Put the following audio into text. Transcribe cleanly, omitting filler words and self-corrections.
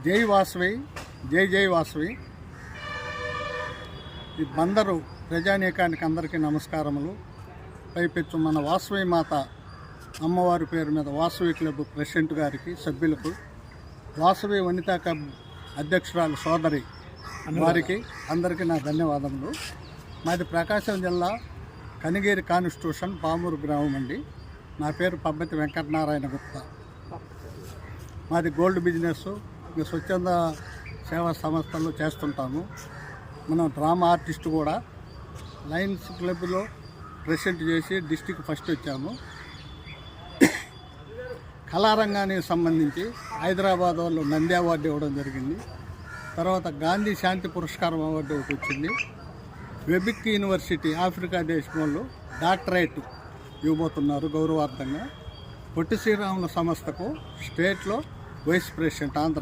జై వాసవి, జై జై వాసవి. ఈ బందరు ప్రజానీకానికి అందరికీ నమస్కారములు. పైపెచ్చు మన వాసవి మాత అమ్మవారి పేరు మీద వాసవి క్లబ్ ప్రెసిడెంట్ గారికి, సభ్యులకు, వాసవి వనితా క్లబ్ అధ్యక్షురాలు సోదరి వారికి అందరికీ నా ధన్యవాదములు. మాది ప్రకాశం జిల్లా కనిగిరి కాన్స్టిట్యూషన్ పామూరు గ్రామం అండి. నా పేరు పబ్బతి వెంకటనారాయణ గుప్తా. మాది గోల్డ్ బిజినెస్, స్వచ్ఛంద సేవా సంస్థలు చేస్తుంటాము. మనం డ్రామా ఆర్టిస్ట్ కూడా లయన్స్ క్లబ్లో ప్రెసిడెంట్ చేసి డిస్టిక్ ఫస్ట్ వచ్చాము. కళారంగానికి సంబంధించి హైదరాబాద్ వాళ్ళు నంది అవార్డు ఇవ్వడం జరిగింది. తర్వాత గాంధీ శాంతి పురస్కారం అవార్డు ఒకటి వచ్చింది. వెబిక్ యూనివర్సిటీ ఆఫ్రికా దేశం వాళ్ళు డాక్టరేట్ ఇవ్వబోతున్నారు గౌరవార్థంగా. పొట్టి శ్రీరాముల సంస్థకు స్టేట్లో వైస్ ప్రెసిడెంట్ ఆంధ్ర.